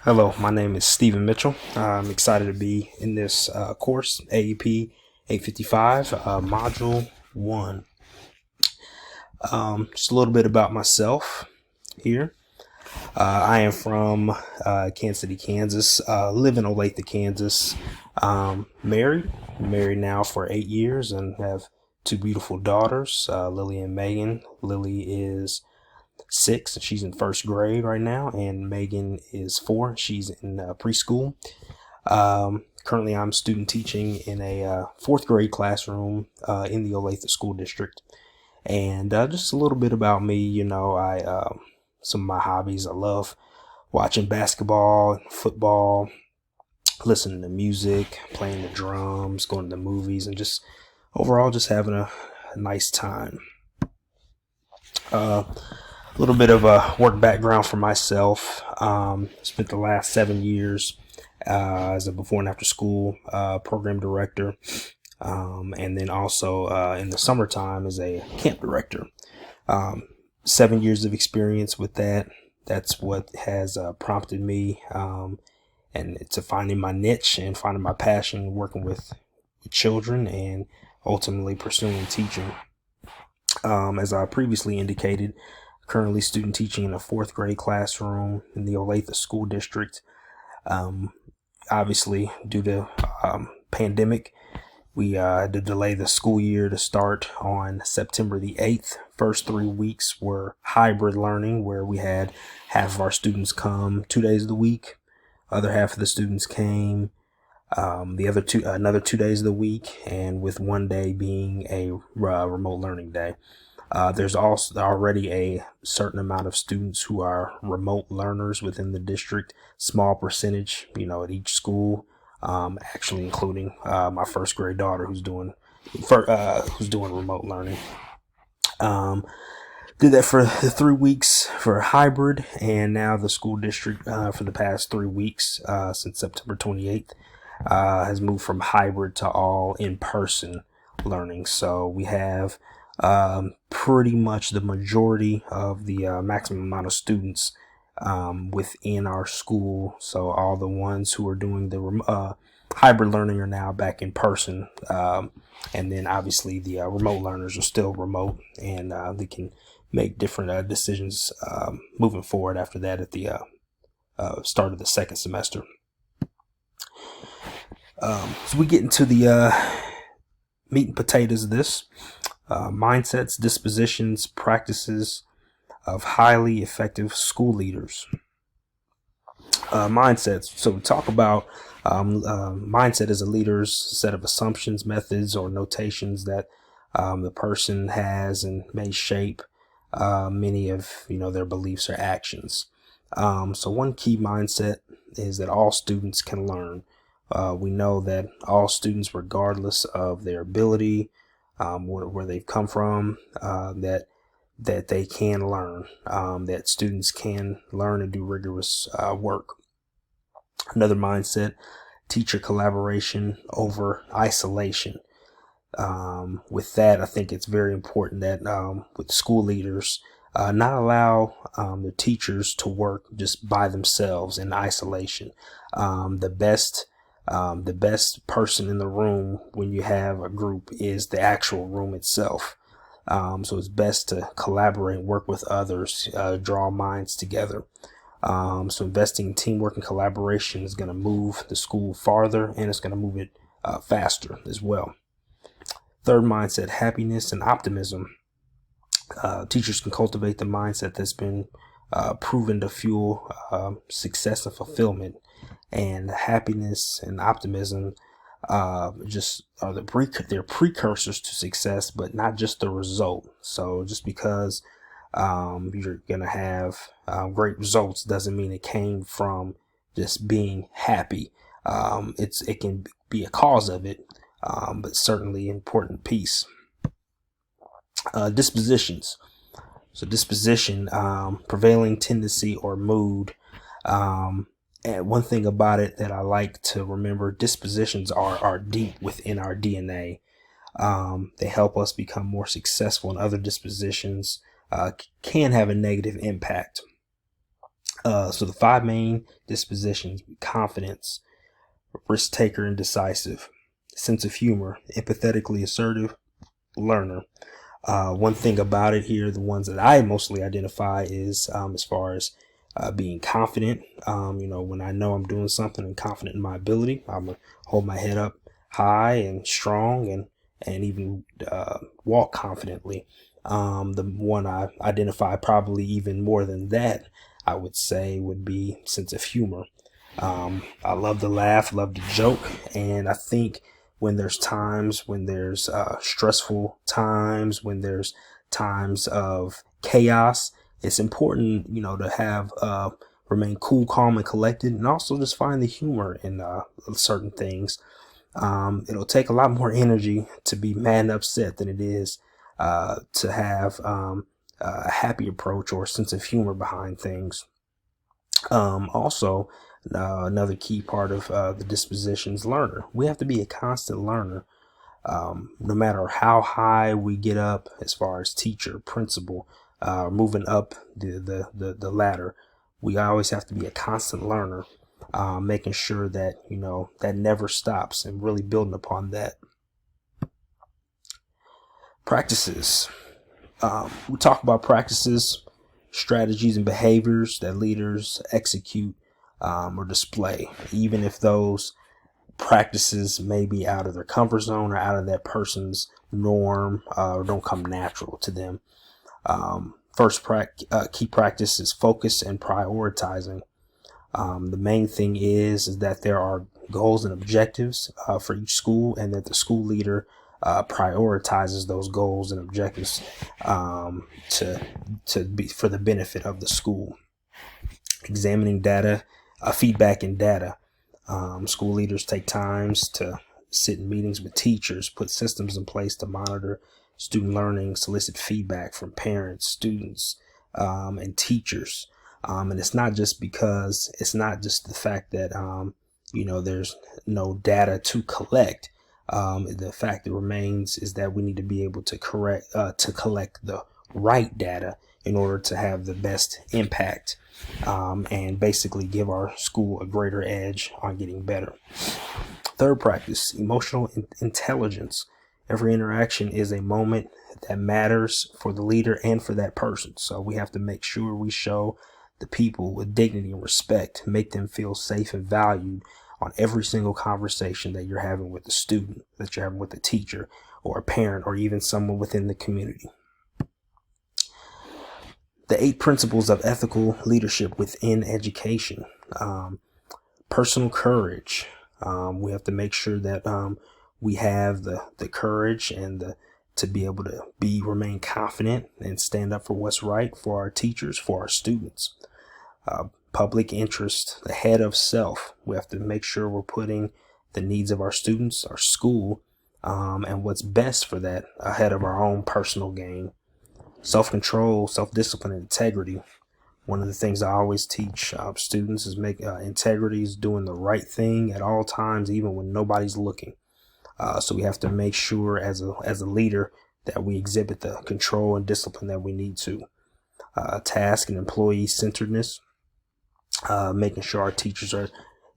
Hello, my name is Stephen Mitchell. I'm excited to be in this course, AEP 855, Module 1. Just a little bit about myself here. I am from Kansas City, Kansas. Live in Olathe, Kansas. Married now for 8 years and have two beautiful daughters, Lily and Megan. Lily is 6, and she's in first grade right now, and Megan is 4. She's in preschool. Currently, I'm student teaching in a fourth grade classroom in the Olathe School District. And just a little bit about me, some of my hobbies. I love watching basketball, football, listening to music, playing the drums, going to the movies, and just overall just having a nice time. A little bit of a work background for myself. Spent the last 7 years as a before and after school program director, and then also in the summertime as a camp director. 7 years of experience with that. That's what has prompted me and to finding my niche and finding my passion working with children and ultimately pursuing teaching. As I previously indicated, currently student teaching in a fourth grade classroom in the Olathe School District. Obviously, due to pandemic, we had to delay the school year to start on September the 8th. First 3 weeks were hybrid learning, where we had half of our students come 2 days of the week. Other half of the students came another 2 days of the week, and with one day being a remote learning day. There's also already a certain amount of students who are remote learners within the district, small percentage, at each school, actually including my first grade daughter who's doing remote learning. Did that for the 3 weeks for hybrid, and now the school district for the past 3 weeks since September 28th has moved from hybrid to all in-person learning. So we have pretty much the majority of the maximum amount of students within our school. So all the ones who are doing the hybrid learning are now back in person. And then obviously the remote learners are still remote, and they can make different decisions moving forward after that at the start of the second semester. So we get into the meat and potatoes of this. Mindsets, dispositions, practices of highly effective school leaders. Mindsets. So we talk about mindset as a leader's set of assumptions, methods, or notations that the person has and may shape many of their beliefs or actions. So one key mindset is that all students can learn. We know that all students, regardless of their ability, where they've come from, that they can learn, that students can learn and do rigorous work. Another mindset, teacher collaboration over isolation. With that, I think it's very important that with school leaders, not allow the teachers to work just by themselves in isolation. The best person in the room when you have a group is the actual room itself. So it's best to collaborate and work with others, draw minds together. So investing in teamwork and collaboration is going to move the school farther, and it's going to move it faster as well. Third mindset, happiness and optimism. Teachers can cultivate the mindset that's been proven to fuel success and fulfillment. And happiness and optimism just are they're precursors to success, but not just the result. So just because you're gonna have great results doesn't mean it came from just being happy. It can be a cause of it, but certainly an important piece. Dispositions. So disposition, prevailing tendency or mood. And one thing about it that I like to remember, dispositions are deep within our DNA. They help us become more successful, and other dispositions can have a negative impact. So the five main dispositions: confidence, risk taker and decisive, sense of humor, empathetically assertive, learner. One thing about it here, the ones that I mostly identify is as far as being confident. When I know I'm doing something and confident in my ability, I'm gonna hold my head up high and strong, and even walk confidently. The one I identify probably even more than that, I would say, would be sense of humor. I love to laugh, love to joke, and I think when there's times when there's stressful times, when there's times of chaos, it's important, to have remain cool, calm, and collected, and also just find the humor in certain things. It'll take a lot more energy to be mad and upset than it is to have a happy approach or a sense of humor behind things. Also, another key part of the dispositions learner. We have to be a constant learner. No matter how high we get up as far as teacher, principal, moving up the ladder, we always have to be a constant learner, making sure that, that never stops and really building upon that. Practices. We talk about practices, strategies, and behaviors that leaders execute or display, even if those practices may be out of their comfort zone or out of that person's norm or don't come natural to them. First key practice is focus and prioritizing. The main thing is that there are goals and objectives for each school, and that the school leader prioritizes those goals and objectives to be for the benefit of the school. Examining data, feedback and data. School leaders take times to sit in meetings with teachers, put systems in place to monitor student learning, solicit feedback from parents, students, and teachers. And it's not just the fact that, there's no data to collect. The fact that remains is that we need to be able to collect the right data in order to have the best impact, and basically give our school a greater edge on getting better. Third practice, emotional intelligence. Every interaction is a moment that matters for the leader and for that person. So we have to make sure we show the people with dignity and respect, make them feel safe and valued on every single conversation that you're having with the student, that you're having with a teacher or a parent or even someone within the community. The 8 principles of ethical leadership within education. Personal courage. We have to make sure that we have the courage and to be able to remain confident and stand up for what's right for our teachers, for our students. Public interest ahead of self. We have to make sure we're putting the needs of our students, our school, and what's best for that ahead of our own personal gain. Self-control, self-discipline, and integrity. One of the things I always teach students is integrity is doing the right thing at all times, even when nobody's looking. So we have to make sure as a leader that we exhibit the control and discipline that we need to. Task and employee centeredness, making sure our teachers and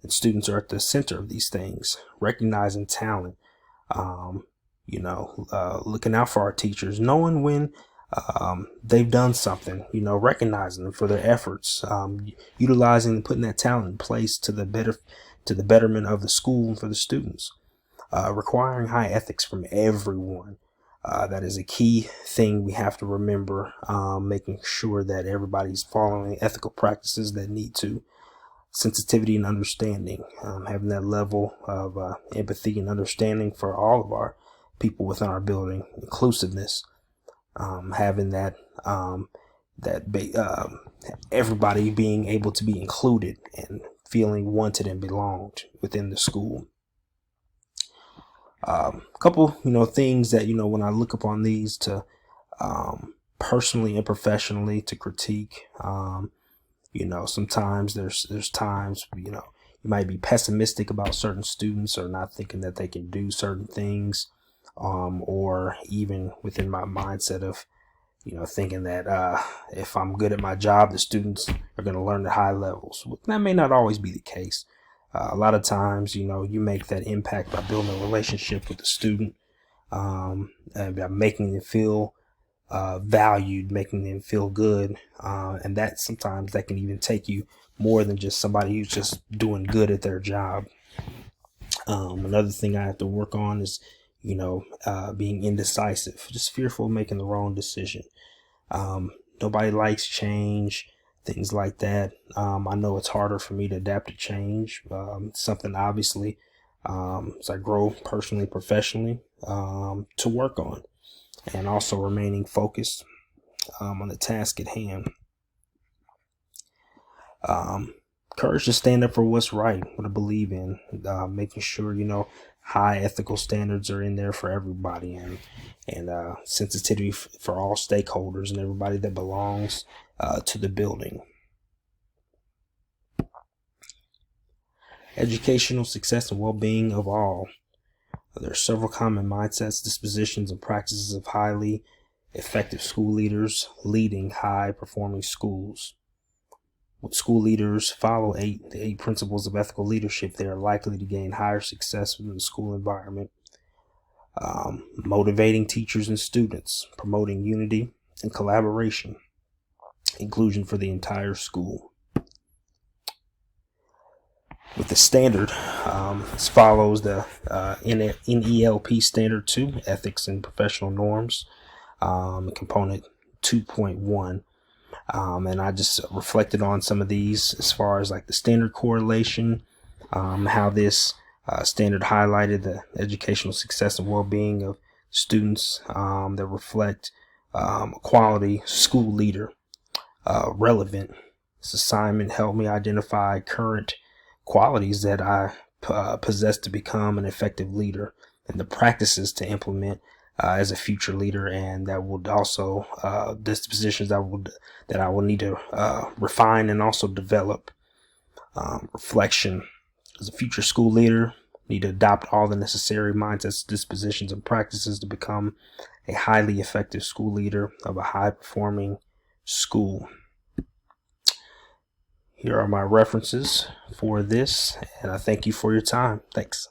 students are at the center of these things. Recognizing talent, looking out for our teachers, knowing when they've done something, recognizing them for their efforts, utilizing and putting that talent in place to the betterment of the school and for the students. Requiring high ethics from everyone. That is a key thing we have to remember, making sure that everybody's following ethical practices that need to. Sensitivity and understanding, having that level of empathy and understanding for all of our people within our building. Inclusiveness, having that everybody being able to be included and feeling wanted and belonged within the school. A couple, things that, when I look upon these to personally and professionally to critique, sometimes there's times, you might be pessimistic about certain students or not thinking that they can do certain things, or even within my mindset of, thinking that if I'm good at my job, the students are going to learn at high levels. That may not always be the case. A lot of times, you make that impact by building a relationship with the student, and by making them feel valued, making them feel good. And that sometimes that can even take you more than just somebody who's just doing good at their job. Another thing I have to work on is, being indecisive, just fearful of making the wrong decision. Nobody likes change, things like that. I know it's harder for me to adapt to change. Something obviously, as I grow personally, professionally, to work on, and also remaining focused on the task at hand. Courage to stand up for what's right, what I believe in, making sure, high ethical standards are in there for everybody, and sensitivity for all stakeholders and everybody that belongs to the building. Educational success and well-being of all. There are several common mindsets, dispositions, and practices of highly effective school leaders leading high-performing schools. When school leaders follow the eight principles of ethical leadership, they are likely to gain higher success within the school environment. Motivating teachers and students, promoting unity and collaboration, inclusion for the entire school. With the standard, as follows: the NELP Standard 2, Ethics and Professional Norms, component 2.1. And I just reflected on some of these as far as like the standard correlation, how this standard highlighted the educational success and well-being of students that reflect a quality school leader. Relevant. This assignment helped me identify current qualities that I possess to become an effective leader, and the practices to implement as a future leader, and that would also dispositions that I will need to refine and also develop. Reflection: as a future school leader, need to adopt all the necessary mindsets, dispositions, and practices to become a highly effective school leader of a high-performing school. Here are my references for this, and I thank you for your time. Thanks.